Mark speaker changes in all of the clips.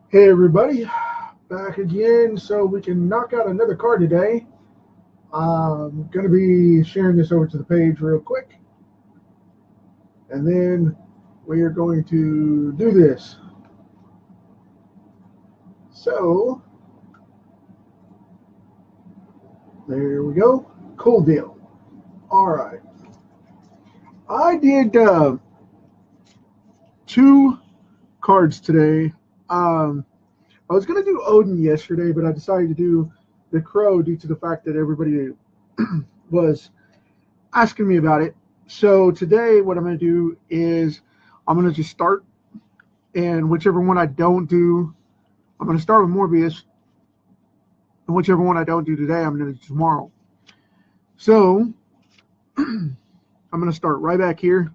Speaker 1: Hey everybody, back again so we can knock out another card today. I'm going to be sharing this over to the page real quick, and then we are going to do this. So, there we go. Cool deal. Alright. I did two cards today. I was going to do Odin yesterday, but I decided to do the Crow due to the fact that everybody was asking me about it. So today, what I'm going to do is I'm going to just start, and whichever one I don't do, I'm going to start with Morbius, and whichever one I don't do today, I'm going to do tomorrow. So I'm going to start right back here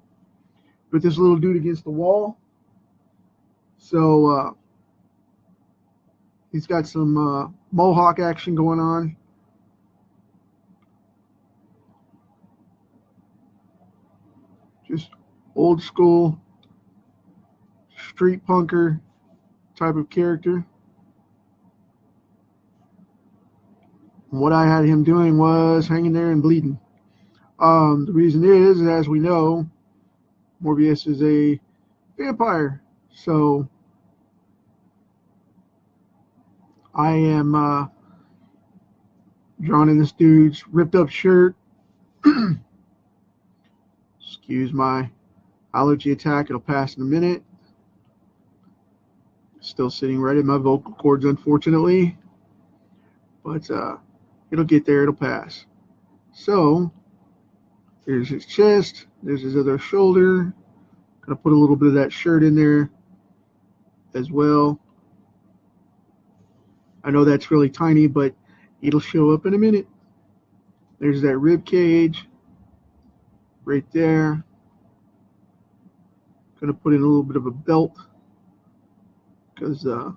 Speaker 1: with this little dude against the wall. So he's got some mohawk action going on. Just old school street punker type of character. What I had him doing was hanging there and bleeding. The reason is, as we know, Morbius is a vampire. So I am drawing in this dude's ripped up shirt. Excuse my allergy attack. It'll pass in a minute. Still sitting right in my vocal cords, unfortunately. But it'll get there. It'll pass. So there's his chest. There's his other shoulder. Gonna put a little bit of that shirt in there as well. I know that's really tiny, but it'll show up in a minute. There's that rib cage right there. Gonna put in a little bit of a belt because gotta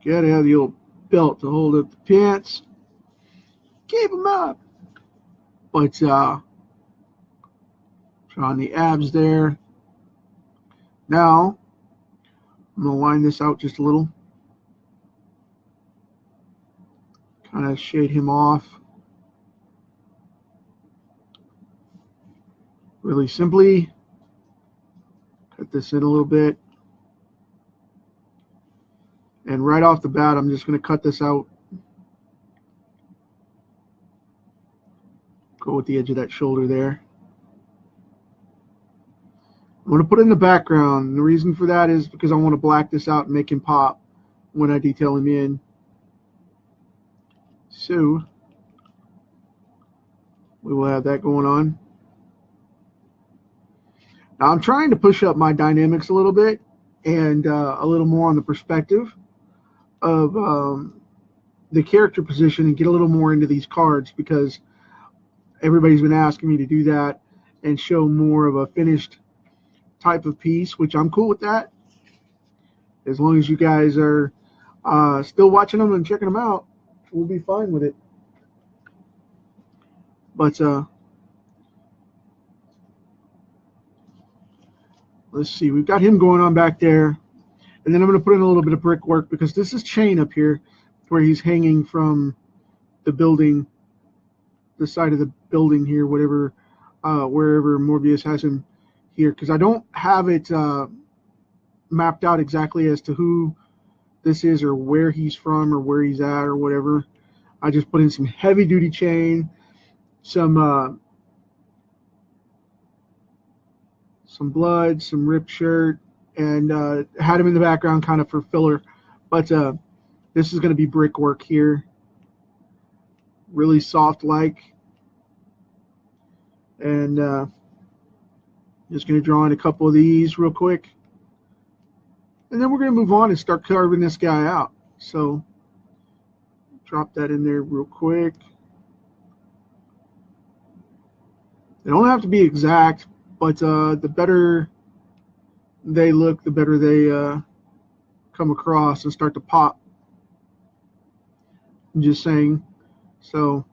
Speaker 1: have the old belt to hold up the pants. Keep them up. But drawing the abs there. Now I'm gonna line this out just a little. Kind of shade him off. Really simply. Cut this in a little bit. And right off the bat, I'm just going to cut this out. Go with the edge of that shoulder there. I'm going to put in the background. The reason for that is because I want to black this out and make him pop when I detail him in. So we will have that going on. Now I'm trying to push up my dynamics a little bit and a little more on the perspective of the character position and get a little more into these cards because everybody's been asking me to do that and show more of a finished type of piece, which I'm cool with that. As long as you guys are still watching them and checking them out, we'll be fine with it. But let's see. We've got him going on back there. And then I'm going to put in a little bit of brickwork because this is chain up here where he's hanging from the building, the side of the building here, whatever, wherever Morbius has him here. Because I don't have it mapped out exactly as to who this is or where he's from or where he's at or whatever. I just put in some heavy duty chain, some blood, some ripped shirt, and had him in the background kind of for filler. But this is going to be brickwork here. Really soft like. And just going to draw in a couple of these real quick. And then we're going to move on and start carving this guy out. So drop that in there real quick. They don't have to be exact, but the better they look, the better they come across and start to pop. I'm just saying. So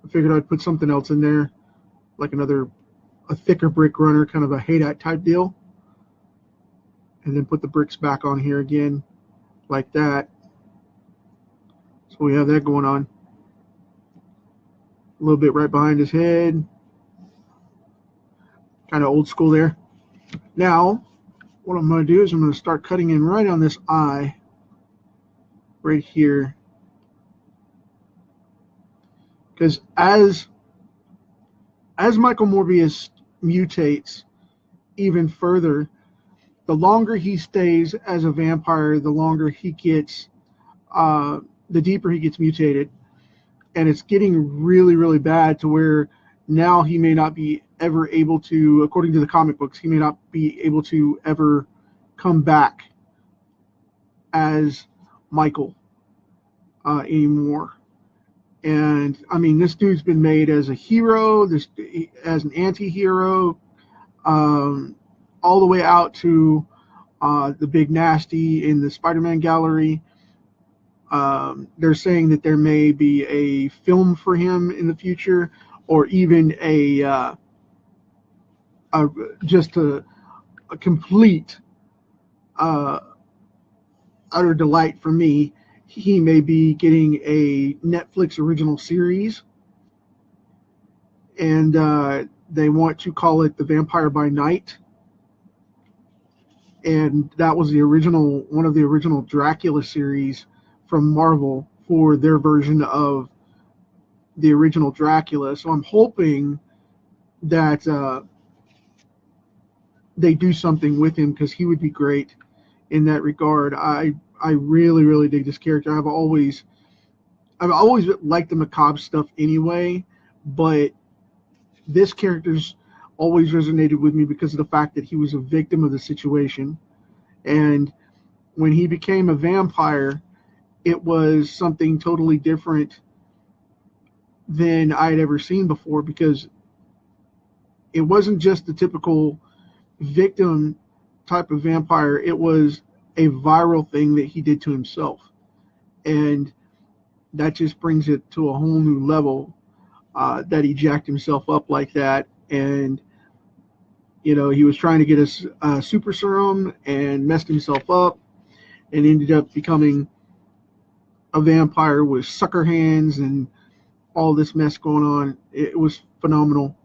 Speaker 1: I figured I'd put something else in there like a thicker brick runner, kind of a Haydat type deal. And then put the bricks back on here again, like that. So we have that going on. A little bit right behind his head. Kind of old school there. Now, what I'm going to do is I'm going to start cutting in right on this eye. Right here. Because as Michael Morbius mutates even further, the longer he stays as a vampire, the longer he gets, the deeper he gets mutated. And it's getting really, really bad to where now he may not be ever able to, according to the comic books, he may not be able to ever come back as Michael anymore. And I mean, this dude's been made as a hero, as an anti-hero, all the way out to the Big Nasty in the Spider-Man gallery. They're saying that there may be a film for him in the future, or even just a complete utter delight for me. He may be getting a Netflix original series, and they want to call it The Vampire by Night. And that was one of the original Dracula series from Marvel for their version of the original Dracula. So I'm hoping that they do something with him, because he would be great in that regard. I really, really dig this character. I've always liked the macabre stuff anyway, but this character's always resonated with me because of the fact that he was a victim of the situation. And when he became a vampire, it was something totally different than I had ever seen before, because it wasn't just the typical victim type of vampire. It was a viral thing that he did to himself, and that just brings it to a whole new level, that he jacked himself up like that. And he was trying to get a super serum and messed himself up, and ended up becoming a vampire with sucker hands and all this mess going on. It was phenomenal.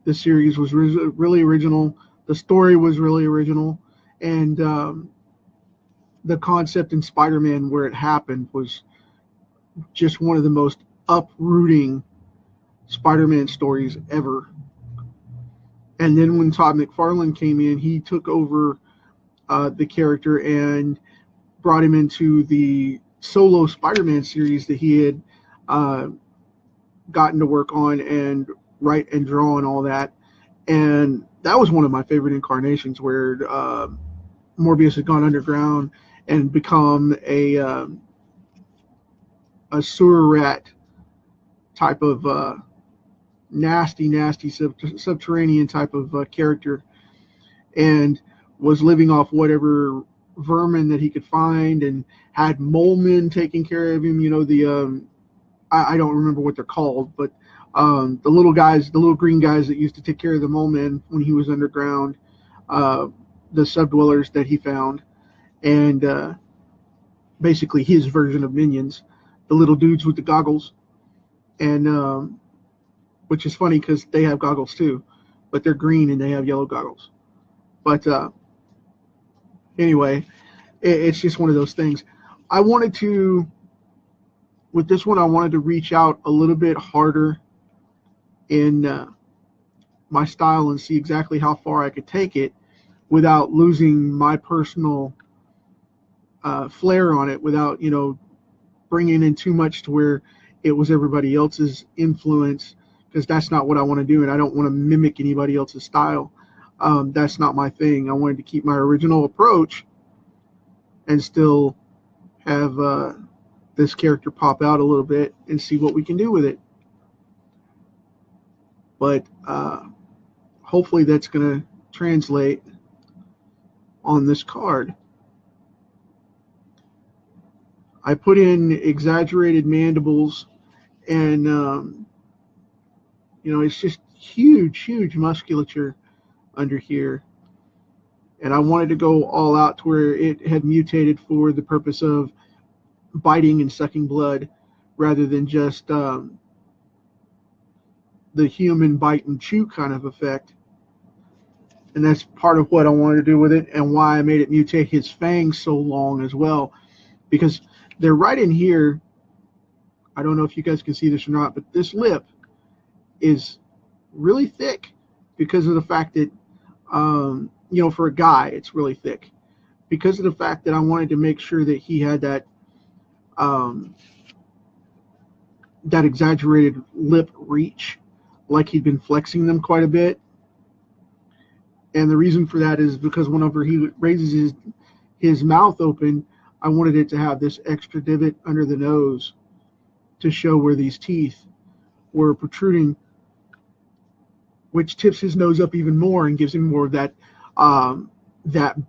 Speaker 1: The series was really original. The story was really original. And the concept in Spider-Man where it happened was just one of the most uprooting Spider-Man stories ever. And then when Todd McFarlane came in, he took over the character and brought him into the solo Spider-Man series that he had gotten to work on and write and draw and all that. And that was one of my favorite incarnations, where Morbius had gone underground and become a sewer rat type of nasty subterranean type of character, and was living off whatever vermin that he could find, and had mole men taking care of him. I don't remember what they're called, but the little green guys that used to take care of the mole men when he was underground, the subdwellers that he found, and basically his version of minions, the little dudes with the goggles. And which is funny because they have goggles too, but they're green and they have yellow goggles. But anyway, it's just one of those things. With this one, I wanted to reach out a little bit harder in my style and see exactly how far I could take it without losing my personal flair on it, without bringing in too much to where it was everybody else's influence, because that's not what I want to do, and I don't want to mimic anybody else's style. That's not my thing. I wanted to keep my original approach and still have this character pop out a little bit and see what we can do with it. But hopefully that's going to translate on this card. I put in exaggerated mandibles and It's just huge musculature under here. And I wanted to go all out to where it had mutated for the purpose of biting and sucking blood rather than just the human bite and chew kind of effect. And that's part of what I wanted to do with it, and why I made it mutate his fangs so long as well, because they're right in here. I don't know if you guys can see this or not, but this lip is really thick because of the fact that, for a guy, it's really thick. Because of the fact that I wanted to make sure that he had that exaggerated lip reach, like he'd been flexing them quite a bit. And the reason for that is because whenever he raises his mouth open, I wanted it to have this extra divot under the nose to show where these teeth were protruding, which tips his nose up even more and gives him more of that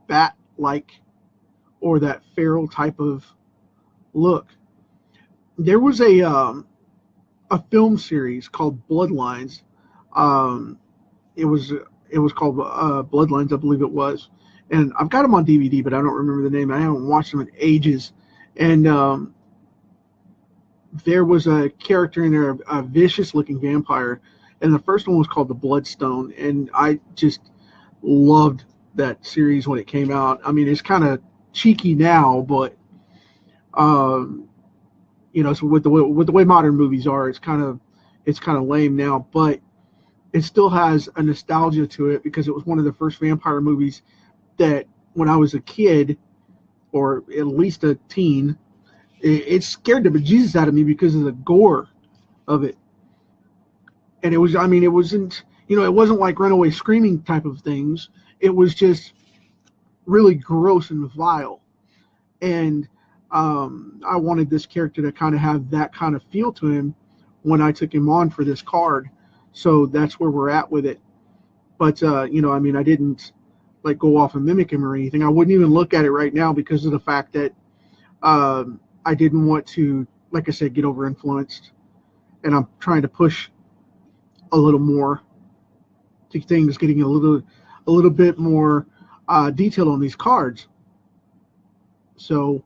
Speaker 1: bat-like or that feral type of look. There was a film series called Bloodlines. It was called Bloodlines, I believe it was. And I've got them on DVD, but I don't remember the name. I haven't watched them in ages. And there was a character in there, a vicious-looking vampire. And the first one was called The Bloodstone. And I just loved that series when it came out. I mean, it's kind of cheeky now, but, so with the way modern movies are, it's kind of lame now. But it still has a nostalgia to it because it was one of the first vampire movies that when I was a kid, or at least a teen, it scared the bejesus out of me because of the gore of it. And it wasn't like Runaway Screaming type of things. It was just really gross and vile. And I wanted this character to kind of have that kind of feel to him when I took him on for this card. So that's where we're at with it. But, I didn't like go off and mimic him or anything. I wouldn't even look at it right now because of the fact that I didn't want to, like I said, get over influenced. And I'm trying to push a little more to things, getting a little bit more detail on these cards. So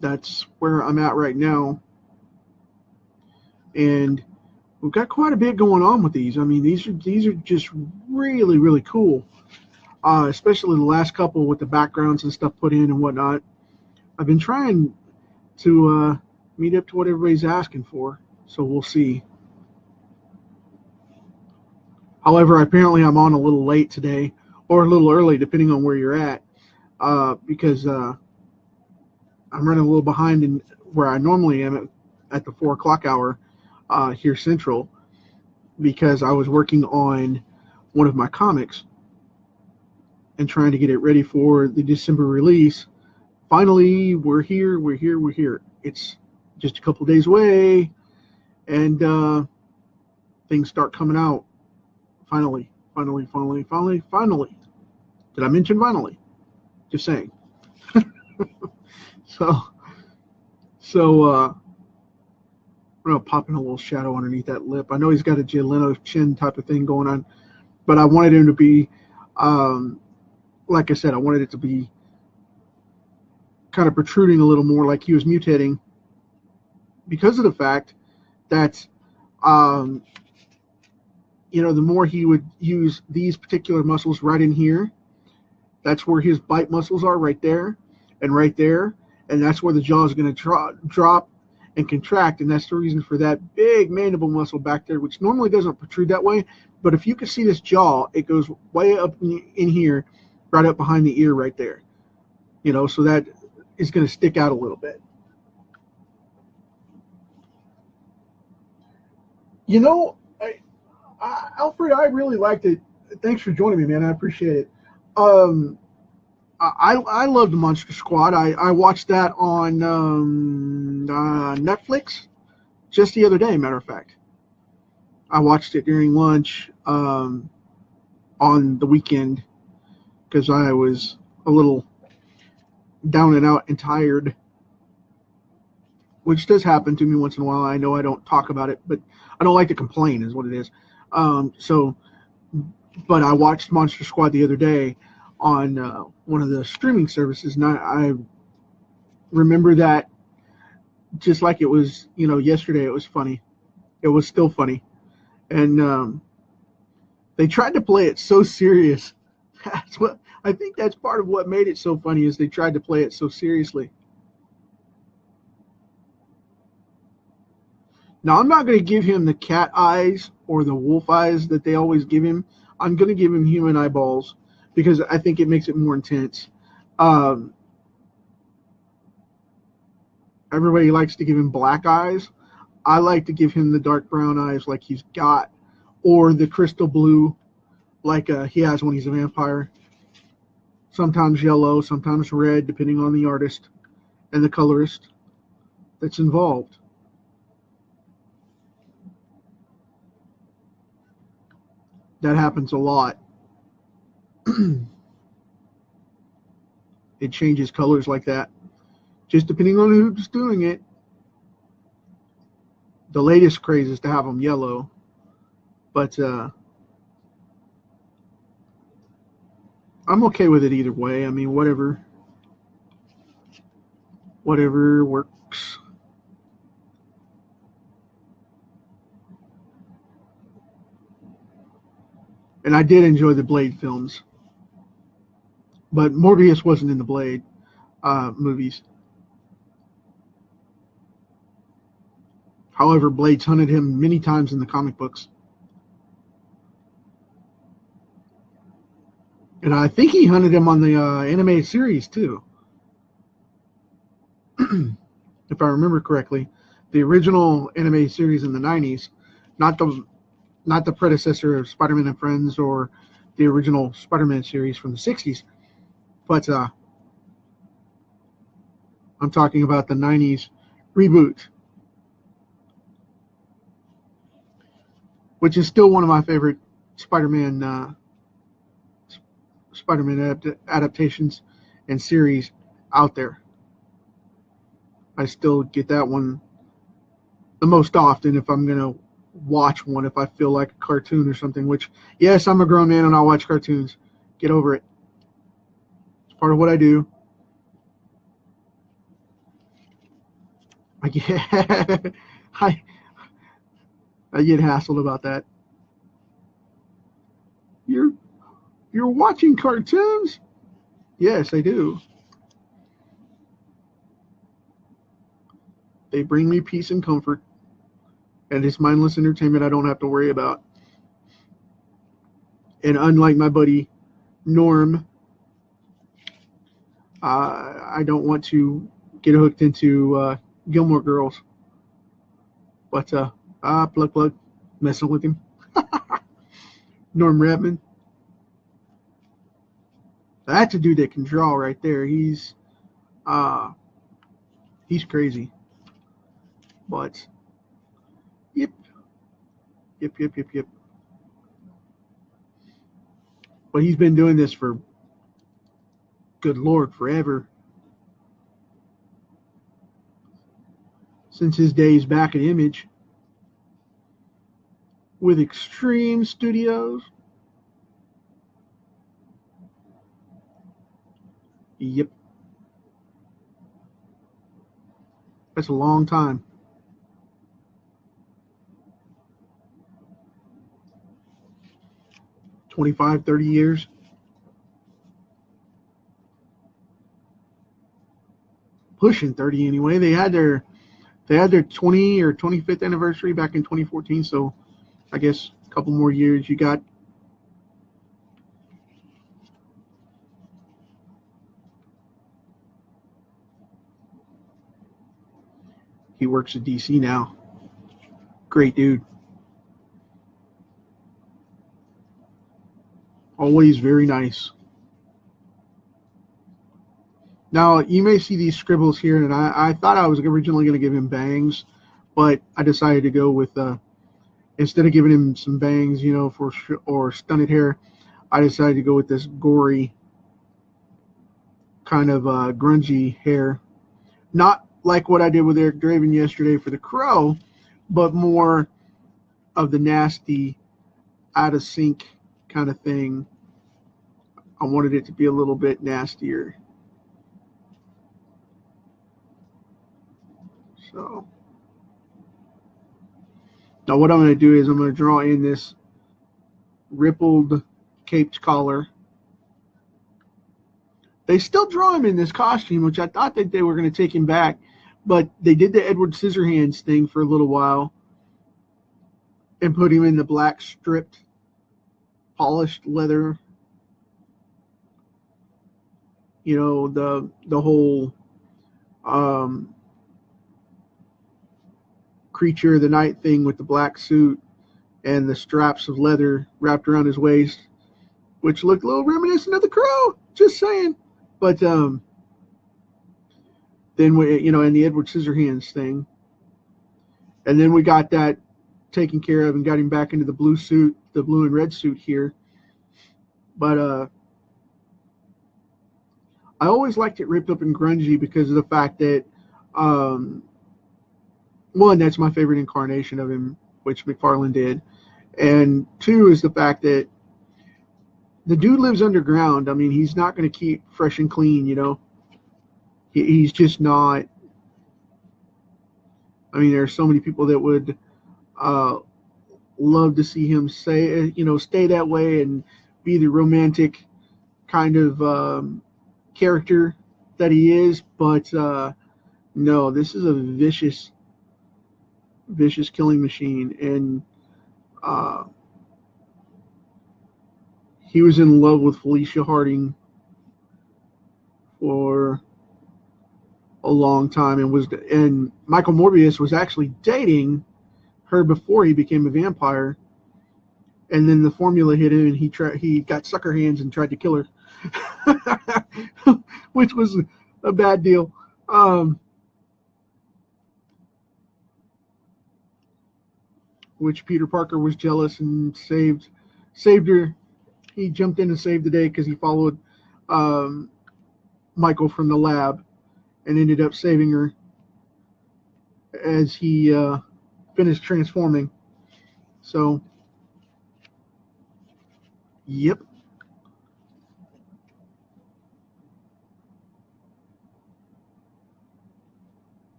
Speaker 1: that's where I'm at right now. And we've got quite a bit going on with these. I mean, these are just really, really cool. Especially the last couple with the backgrounds and stuff put in and whatnot. I've been trying to meet up to what everybody's asking for, so we'll see. However, apparently I'm on a little late today, or a little early, depending on where you're at, because I'm running a little behind in where I normally am at the 4 o'clock hour here Central, because I was working on one of my comics and trying to get it ready for the December release. Finally, we're here. It's just a couple days away, and things start coming out. Finally. Did I mention finally? Just saying. So I'm gonna pop in a little shadow underneath that lip. I know he's got a Jay Leno chin type of thing going on, but I wanted him to be, like I said, I wanted it to be kind of protruding a little more, like he was mutating, because of the fact that, the more he would use these particular muscles right in here, that's where his bite muscles are, right there, and that's where the jaw is going to drop and contract, and that's the reason for that big mandible muscle back there, which normally doesn't protrude that way. But if you can see this jaw, it goes way up in here, right up behind the ear right there. So that is going to stick out a little bit. Alfred, I really liked it. Thanks for joining me, man. I appreciate it. I loved Monster Squad. I watched that on Netflix just the other day, matter of fact. I watched it during lunch on the weekend because I was a little down and out and tired which does happen to me once in a while. I know I don't talk about it, but I don't like to complain, is what it is. So, but I watched Monster Squad the other day on one of the streaming services, and I remember that just like it was, yesterday. It was funny. It was still funny, and they tried to play it so serious. That's what I think. That's part of what made it so funny is they tried to play it so seriously. Now, I'm not going to give him the cat eyes or the wolf eyes that they always give him. I'm going to give him human eyeballs because I think it makes it more intense. Everybody likes to give him black eyes. I like to give him the dark brown eyes like he's got, or the crystal blue like he has when he's a vampire. Sometimes yellow, sometimes red, depending on the artist and the colorist that's involved. That happens a lot. It changes colors like that, just depending on who's doing it. The latest craze is to have them yellow, but I'm okay with it either way. I mean, whatever works. And I did enjoy the Blade films, but Morbius wasn't in the Blade movies. However, Blade's hunted him many times in the comic books. And I think he hunted him on the animated series, too. If I remember correctly. The original animated series in the 90s, not the predecessor of Spider-Man and Friends or the original Spider-Man series from the 60s. But I'm talking about the 90s reboot, which is still one of my favorite Spider-Man adaptations and series out there. I still get that one the most often if I'm going to watch one, if I feel like a cartoon or something, which, yes, I'm a grown man and I'll watch cartoons. Get over it. It's part of what I do. I get, I get hassled about that. You're watching cartoons? Yes, I do. They bring me peace and comfort, and it's mindless entertainment I don't have to worry about. And unlike my buddy Norm, I don't want to get hooked into Gilmore Girls. But plug, messing with him. Norm Redman. That's a dude that can draw right there. He's crazy. But yep. But he's been doing this for, good Lord, forever. Since his days back at Image with Extreme Studios. Yep. That's a long time. 25, 30 years. Pushing 30 anyway. They had their 20 or 25th anniversary back in 2014, so I guess a couple more years you got. He works at DC now. Great dude. Always very nice. Now, you may see these scribbles here, and I thought I was originally going to give him bangs, but I decided to go with, instead of giving him some bangs, or stunted hair, I decided to go with this gory, kind of grungy hair. Not like what I did with Eric Draven yesterday for the Crow, but more of the nasty, out of sync kind of thing. I wanted it to be a little bit nastier. So now what I'm going to do is I'm going to draw in this rippled caped collar. They still draw him in this costume, which I thought that they were going to take him back, but they did the Edward Scissorhands thing for a little while and put him in the black stripped polished leather. You know, the whole creature of the night thing with the black suit and the straps of leather wrapped around his waist, which looked a little reminiscent of the Crow. Just saying. But then we, you know, and the Edward Scissorhands thing, and then we got that taken care of and got him back into the blue suit, the blue and red suit here. But I always liked it ripped up and grungy because of the fact that one, that's my favorite incarnation of him, which McFarlane did, and two is the fact that the dude lives underground. I mean, he's not going to keep fresh and clean, you know. He's just not. I mean, there are so many people that would love to see him stay that way and be the romantic kind of character that he is. But no, this is a vicious killing machine, and he was in love with Felicia Harding for a long time, and Michael Morbius was actually dating her before he became a vampire, and then the formula hit him, and he got sucker hands and tried to kill her, which was a bad deal. Which Peter Parker was jealous and saved her. He jumped in and saved the day because he followed Michael from the lab and ended up saving her as he finished transforming. So, yep.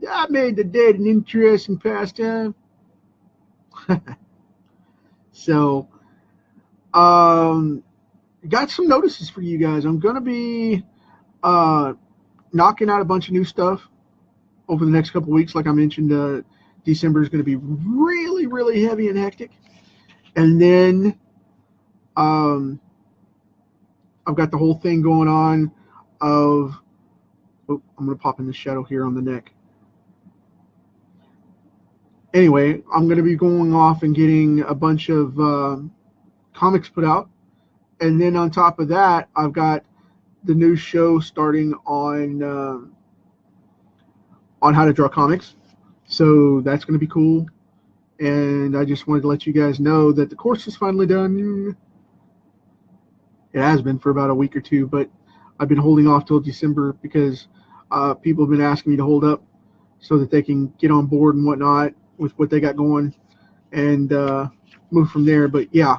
Speaker 1: That made the dead an interesting pastime. So, got some notices for you guys. I'm going to be knocking out a bunch of new stuff over the next couple weeks. Like I mentioned, December is going to be really, really heavy and hectic. And then I've got the whole thing going on of, I'm going to pop in the shadow here on the neck. Anyway, I'm going to be going off and getting a bunch of comics put out. And then on top of that, I've got the new show starting on how to draw comics. So that's going to be cool. And I just wanted to let you guys know that the course is finally done. It has been for about a week or two, but I've been holding off till December because people have been asking me to hold up so that they can get on board and whatnot with what they got going and move from there. But yeah,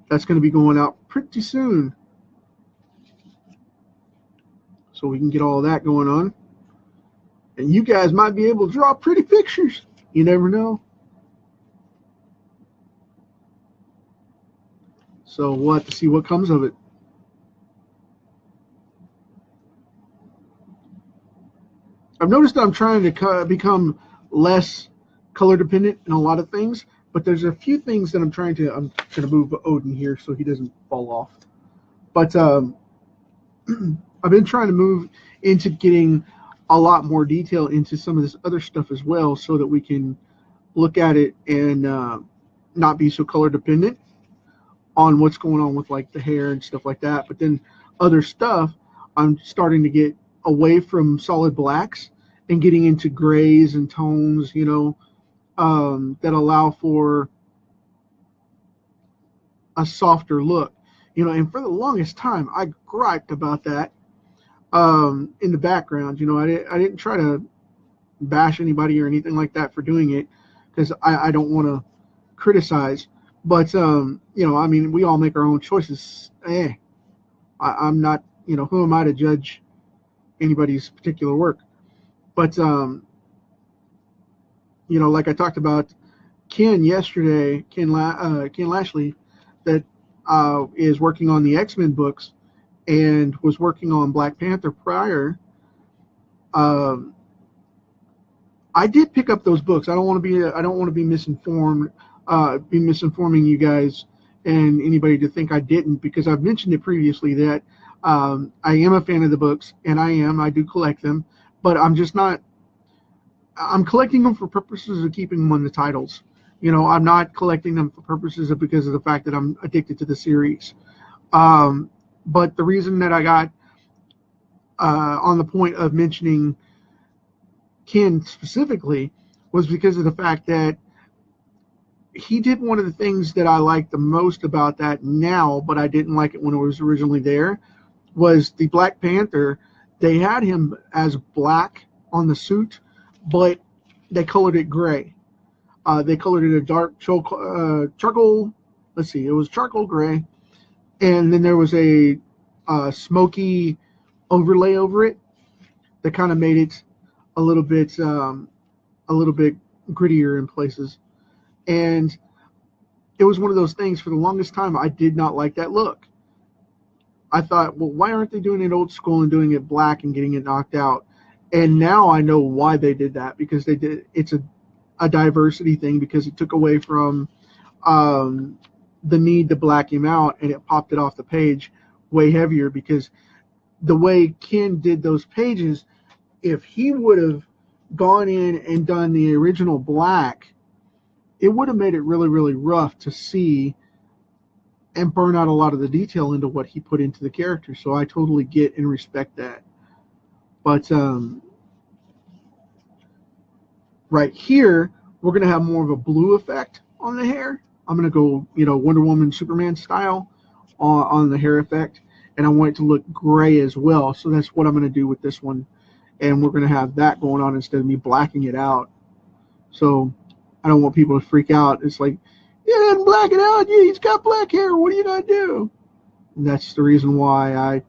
Speaker 1: that's going to be going out pretty soon, so we can get all that going on. And you guys might be able to draw pretty pictures. You never know. So we'll have to see what comes of it. I've noticed that I'm trying to become less color dependent in a lot of things, but there's a few things that I'm going to move Odin here so he doesn't fall off. But I've been trying to move into getting a lot more detail into some of this other stuff as well, so that we can look at it and not be so color dependent on what's going on with like the hair and stuff like that. But then other stuff, I'm starting to get away from solid blacks and getting into grays and tones, you know, that allow for a softer look, you know. And for the longest time, I griped about that. in the background. You know, I didn't try to bash anybody or anything like that for doing it, because I don't want to criticize. But you know, I mean, we all make our own choices. I'm not, you know, who am I to judge anybody's particular work? But you know, like I talked about Ken yesterday, Ken Lashley, that is working on the X-Men books and was working on Black Panther prior. Um, I did pick up those books. I don't want to be misinformed, be misinforming you guys and anybody to think I didn't, because I've mentioned it previously that I am a fan of the books, and I do collect them, but I'm just not. I'm collecting them for purposes of keeping them on the titles. You know, I'm not collecting them for purposes of because of the fact that I'm addicted to the series. Um, but the reason that I got on the point of mentioning Ken specifically was because of the fact that he did one of the things that I like the most about that now, but I didn't like it when it was originally there, was the Black Panther. They had him as black on the suit, but they colored it gray. They colored it a dark charcoal. Let's see, it was charcoal gray, and then there was a smoky overlay over it that kind of made it a little bit a little bit grittier in places. And it was one of those things. For the longest time, I did not like that look. I thought, well, why aren't they doing it old school and doing it black and getting it knocked out? And now I know why they did that, because they did. It's a diversity thing, because it took away from um, the need to black him out, and it popped it off the page way heavier. Because the way Ken did those pages, if he would have gone in and done the original black, it would have made it really, really rough to see and burn out a lot of the detail into what he put into the character. So I totally get and respect that. But right here, we're going to have more of a blue effect on the hair. I'm going to go, you know, Wonder Woman, Superman style on the hair effect. And I want it to look gray as well. So that's what I'm going to do with this one. And we're going to have that going on instead of me blacking it out. So I don't want people to freak out. It's like, yeah, I'm blacking out. Yeah, he's got black hair. What are you going to do? And that's the reason why I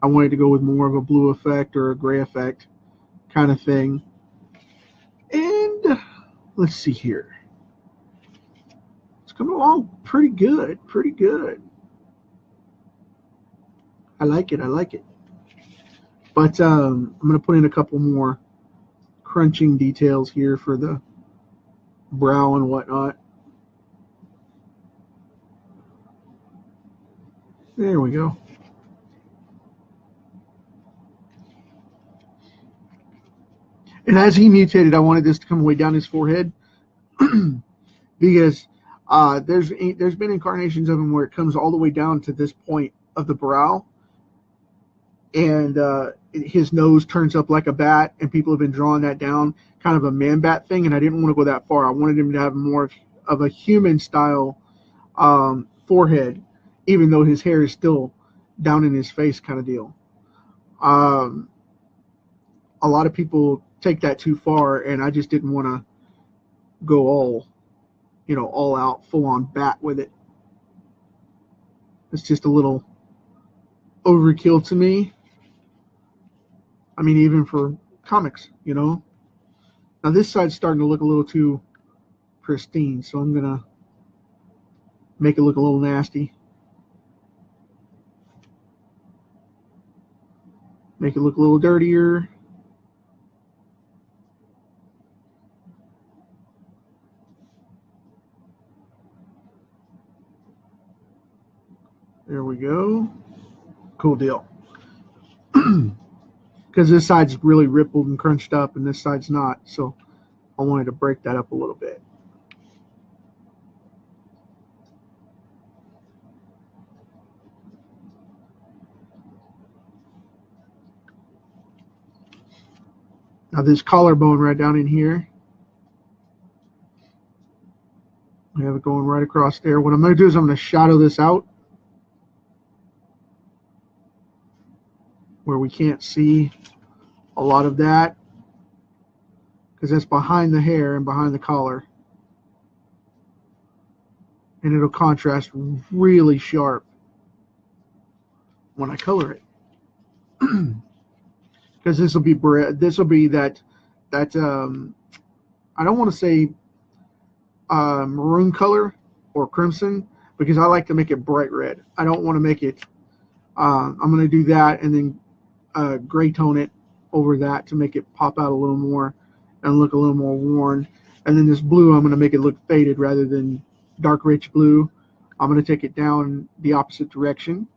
Speaker 1: wanted to go with more of a blue effect or a gray effect kind of thing. And let's see here. It's coming along pretty good. Pretty good. I like it. I like it. But I'm going to put in a couple more crunching details here for the brow and whatnot. There we go. And as he mutated, I wanted this to come way down his forehead because there's been incarnations of him where it comes all the way down to this point of the brow, and his nose turns up like a bat, and people have been drawing that down, kind of a man bat thing, and I didn't want to go that far. I wanted him to have more of a human style forehead, even though his hair is still down in his face kind of deal. Um, a lot of people take that too far, and I just didn't want to go all out, full on bat with it. It's just a little overkill to me. I mean, even for comics, you know. Now this side's starting to look a little too pristine, so I'm gonna make it look a little nasty. Make it look a little dirtier. There we go. Cool deal. Because this side's really rippled and crunched up, and this side's not, so I wanted to break that up a little bit. Now this collarbone right down in here, I have it going right across there. What I'm going to do is I'm going to shadow this out. where we can't see a lot of that, because that's behind the hair and behind the collar, and it'll contrast really sharp when I color it. Because this will be that I don't want to say maroon color or crimson, because I like to make it bright red. I don't want to make it. I'm going to do that and then gray tone it over that to make it pop out a little more and look a little more worn. And then this blue, I'm going to make it look faded rather than dark rich blue. I'm going to take it down the opposite direction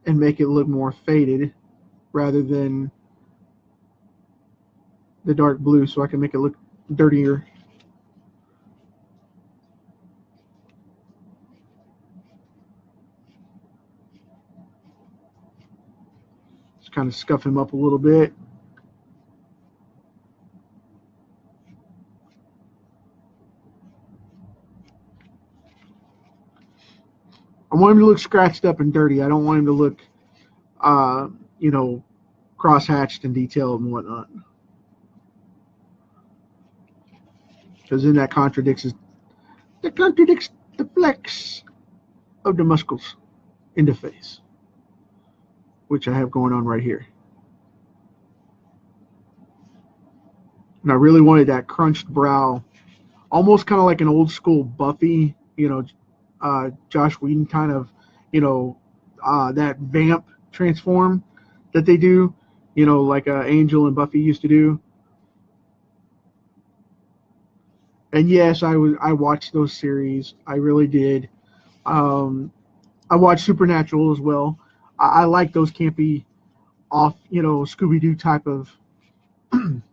Speaker 1: and make it look more faded rather than the dark blue, so I can make it look dirtier. Just kind of scuff him up a little bit. I want him to look scratched up and dirty. I don't want him to look, cross-hatched and detailed and whatnot. Because then that contradicts the flex of the muscles in the face, which I have going on right here. And I really wanted that crunched brow, almost kind of like an old school Buffy, Josh Whedon kind of, that vamp transform that they do, like Angel and Buffy used to do. And yes, I watched those series. I really did. I watched Supernatural as well. I like those campy, off, Scooby-Doo type of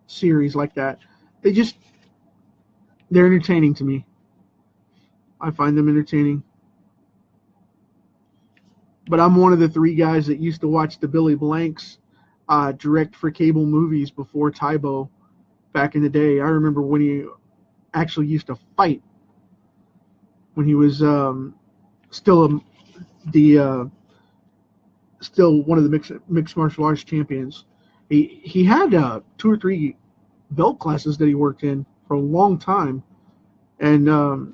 Speaker 1: series like that. They're entertaining to me. I find them entertaining. But I'm one of the 3 guys that used to watch the Billy Blanks direct for cable movies before Tybo back in the day. I remember when he actually used to fight, when he was still one of the mixed martial arts champions. He had 2 or 3 belt classes that he worked in for a long time, and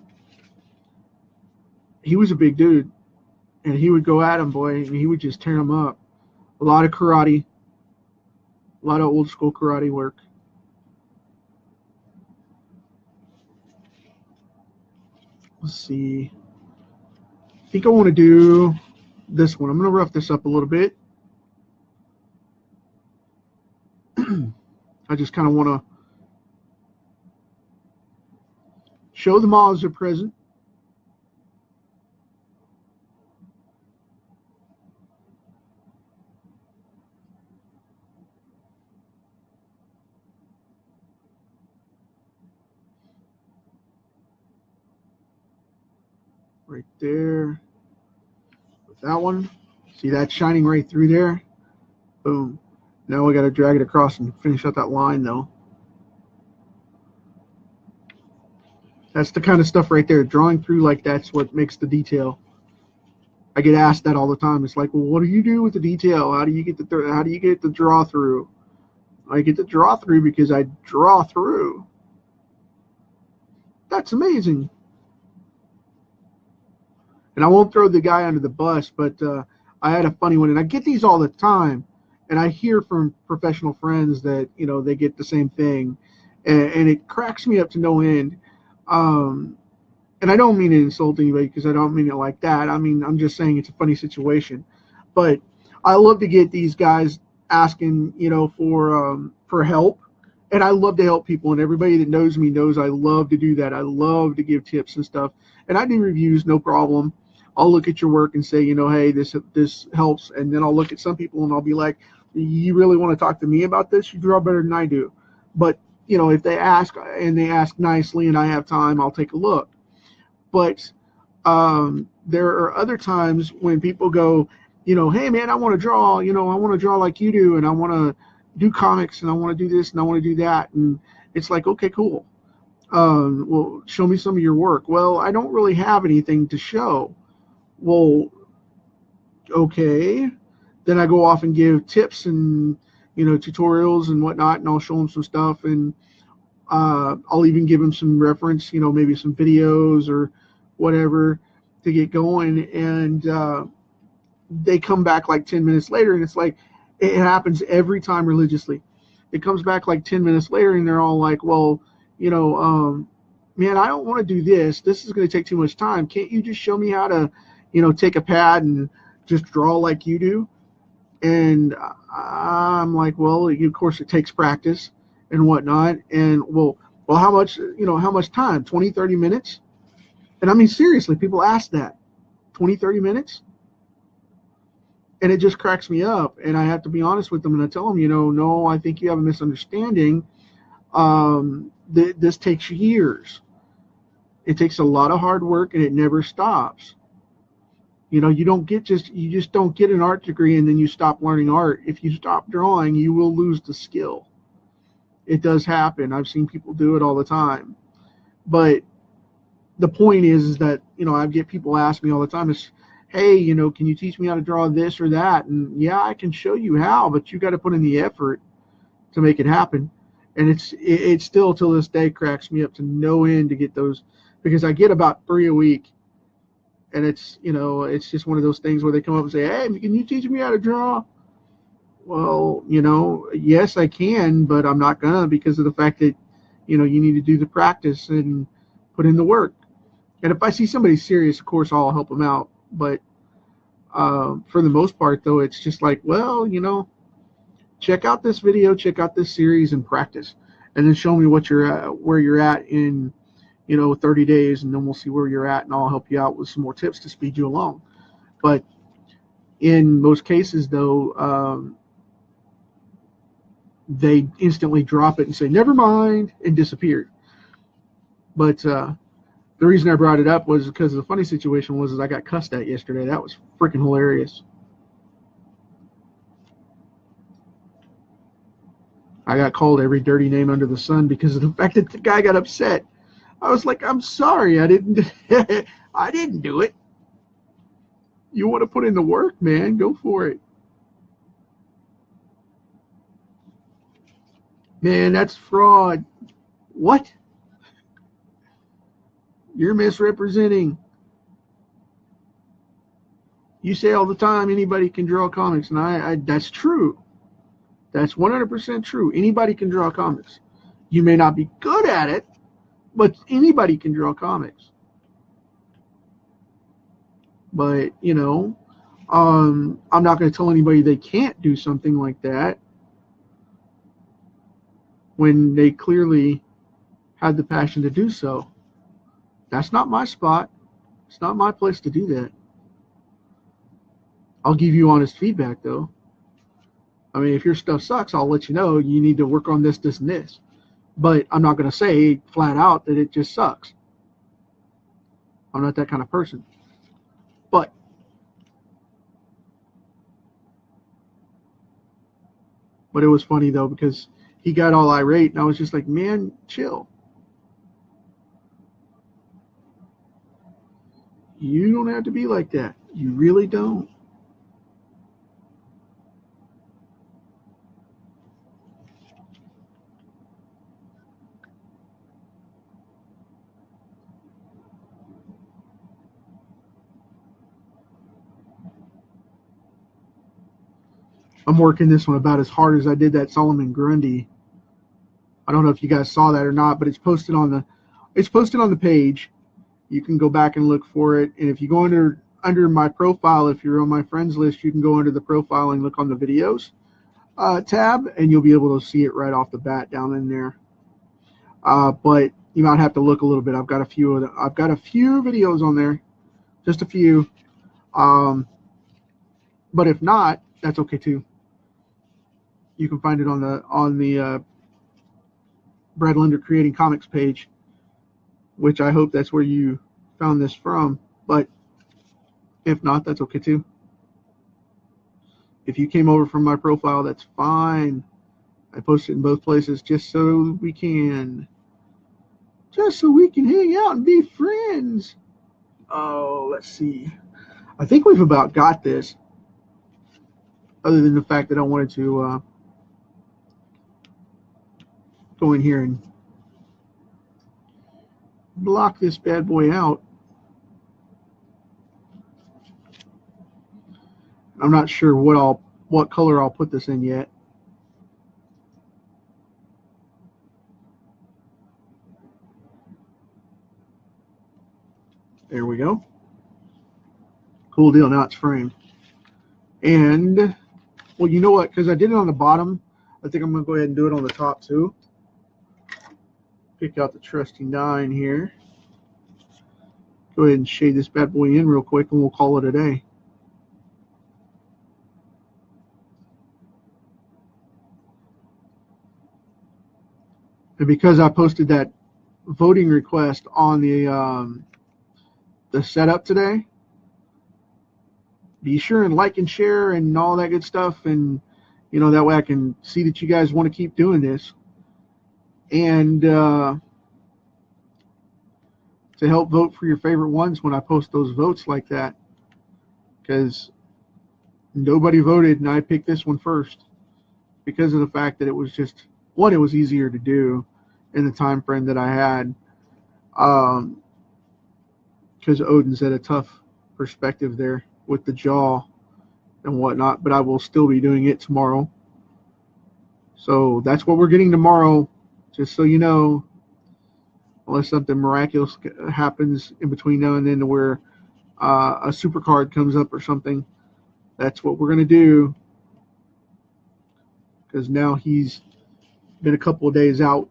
Speaker 1: he was a big dude, and he would go at him, boy, and he would just tear him up. A lot of karate, a lot of old school karate work. Let's see. I think I want to do this one. I'm going to rough this up a little bit. I just kind of want to show the moths are present. Right there. With that one. See that shining right through there? Boom. Now we got to drag it across and finish out that line, though. That's the kind of stuff right there. Drawing through like that's what makes the detail. I get asked that all the time. It's like, well, what do you do with the detail? How do you get the draw through? I get the draw through because I draw through. That's amazing. And I won't throw the guy under the bus, but I had a funny one, and I get these all the time, and I hear from professional friends that they get the same thing, and it cracks me up to no end. And I don't mean to insult anybody, because I don't mean it like that. I mean, I'm just saying it's a funny situation. But I love to get these guys asking, for help, and I love to help people. And everybody that knows me knows I love to do that. I love to give tips and stuff, and I do reviews, no problem. I'll look at your work and say, hey, this helps, and then I'll look at some people and I'll be like, you really want to talk to me about this? You draw better than I do. But if they ask, and they ask nicely, and I have time, I'll take a look. But there are other times when people go, hey man, I want to draw, I want to draw like you do, and I want to do comics, and I want to do this, and I want to do that. And it's like, okay, cool. Well, show me some of your work. Well, I don't really have anything to show. Well, okay. Then I go off and give tips and, tutorials and whatnot, and I'll show them some stuff, and I'll even give them some reference, maybe some videos or whatever to get going. And they come back like 10 minutes later, and it's like, it happens every time religiously. It comes back like 10 minutes later, and they're all like, well, man, I don't want to do this. This is going to take too much time. Can't you just show me how to, take a pad and just draw like you do? And I'm like, well, of course it takes practice and whatnot. And well, how much, how much time? 20, 30 minutes? And I mean, seriously, people ask that. 20, 30 minutes? And it just cracks me up. And I have to be honest with them, and I tell them, no, I think you have a misunderstanding. This takes years. It takes a lot of hard work, and it never stops. You just don't get an art degree and then you stop learning art. If you stop drawing, you will lose the skill. It does happen. I've seen people do it all the time. But the point is that, I get people ask me all the time, is, hey, can you teach me how to draw this or that? And yeah, I can show you how, but you got to put in the effort to make it happen. And it still till this day cracks me up to no end to get those, because I get about 3 a week. And it's just one of those things where they come up and say, hey, can you teach me how to draw? Well, yes, I can, but I'm not gonna, because of the fact that, you need to do the practice and put in the work. And if I see somebody serious, of course, I'll help them out. But for the most part, though, it's just like, well, check out this video, check out this series, and practice, and then show me where you're at in 30 days, and then we'll see where you're at, and I'll help you out with some more tips to speed you along. But in most cases, though, they instantly drop it and say, never mind, and disappeared. But the reason I brought it up was because the funny situation was I got cussed at yesterday. That was freaking hilarious. I got called every dirty name under the sun because of the fact that the guy got upset. I was like, I'm sorry, I didn't do it. You want to put in the work, man, go for it. Man, that's fraud. What? You're misrepresenting. You say all the time anybody can draw comics, and I that's true. That's 100% true. Anybody can draw comics. You may not be good at it, but anybody can draw comics. But, I'm not going to tell anybody they can't do something like that when they clearly had the passion to do so. That's not my spot. It's not my place to do that. I'll give you honest feedback, though. I mean, if your stuff sucks, I'll let you know you need to work on this, this, and this. But I'm not going to say flat out that it just sucks. I'm not that kind of person. But it was funny, though, because he got all irate, and I was just like, man, chill. You don't have to be like that. You really don't. I'm working this one about as hard as I did that Solomon Grundy. I don't know if you guys saw that or not, but it's posted on the page. You can go back and look for it. And if you go under my profile, if you're on my friends list, you can go under the profile and look on the videos tab, and you'll be able to see it right off the bat down in there. But you might have to look a little bit. I've got a few videos on there, just a few. But if not, that's okay too. You can find it on the Brad Linder Creating Comics page, which I hope that's where you found this from. But if not, that's okay too. If you came over from my profile, that's fine. I post it in both places just so we can hang out and be friends. Oh, let's see. I think we've about got this. other than the fact that I wanted to go in here and block this bad boy out. I'm not sure what color I'll put this in yet. There we go. Cool deal. Now it's framed. And, well, you know what? Because I did it on the bottom, I think I'm going to go ahead and do it on the top too. Pick out the trusty 9 here. Go ahead and shade this bad boy in real quick, and we'll call it a day. And because I posted that voting request on the setup today, be sure and like and share and all that good stuff, and you know, that way I can see that you guys want to keep doing this, and to help vote for your favorite ones when I post those votes like that, because nobody voted and I picked this one first because of the fact that it was just, one, it was easier to do in the time frame that I had, because Odin's at a tough perspective there with the jaw and whatnot, but I will still be doing it tomorrow. So that's what we're getting tomorrow, just so you know, unless something miraculous happens in between now and then to where a super card comes up or something. That's what we're going to do, because now he's been a couple of days out.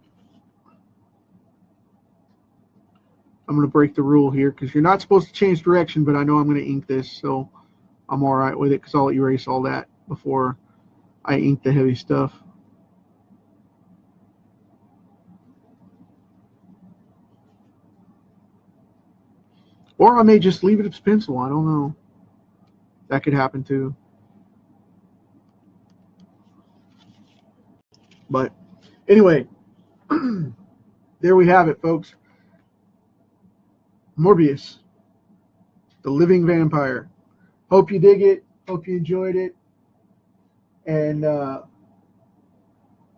Speaker 1: I'm going to break the rule here because you're not supposed to change direction, but I know I'm going to ink this, so I'm all right with it because I'll erase all that before I ink the heavy stuff. Or I may just leave it as pencil. I don't know. That could happen too. But anyway, there we have it, folks. Morbius, the living vampire. Hope you dig it. Hope you enjoyed it. And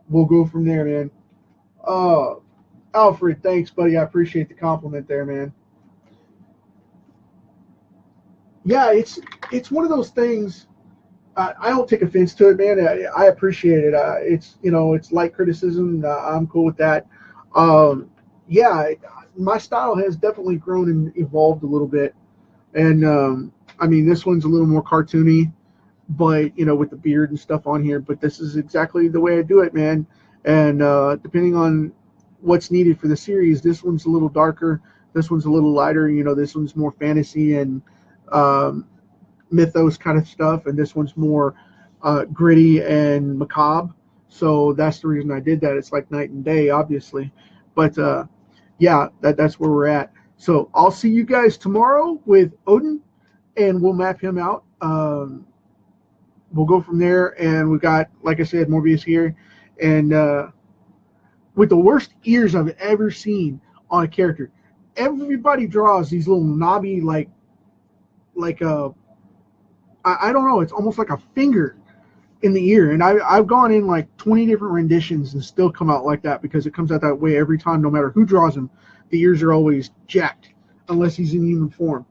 Speaker 1: we'll go from there, man. Alfred, thanks, buddy. I appreciate the compliment there, man. Yeah, it's one of those things. I don't take offense to it, man. I appreciate it. It's, you know, it's light criticism. I'm cool with that. Yeah, my style has definitely grown and evolved a little bit. And I mean, this one's a little more cartoony, but you know, with the beard and stuff on here. But this is exactly the way I do it, man. And depending on what's needed for the series, this one's a little darker. This one's a little lighter. You know, this one's more fantasy and mythos kind of stuff, and this one's more gritty and macabre. So that's the reason I did that. It's like night and day, obviously. But yeah, that's where we're at. So I'll see you guys tomorrow with Odin, and we'll map him out. We'll go from there, and we got, like I said, Morbius here, and with the worst ears I've ever seen on a character. Everybody draws these little knobby, like a, I don't know, it's almost like a finger in the ear, and I've gone in like 20 different renditions and still come out like that, because it comes out that way every time, no matter who draws him. The ears are always jacked, unless he's in human form,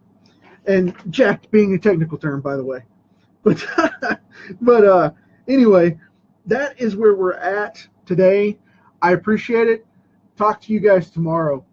Speaker 1: and jacked being a technical term, by the way. But but anyway, that is where we're at today. I appreciate it. Talk to you guys tomorrow.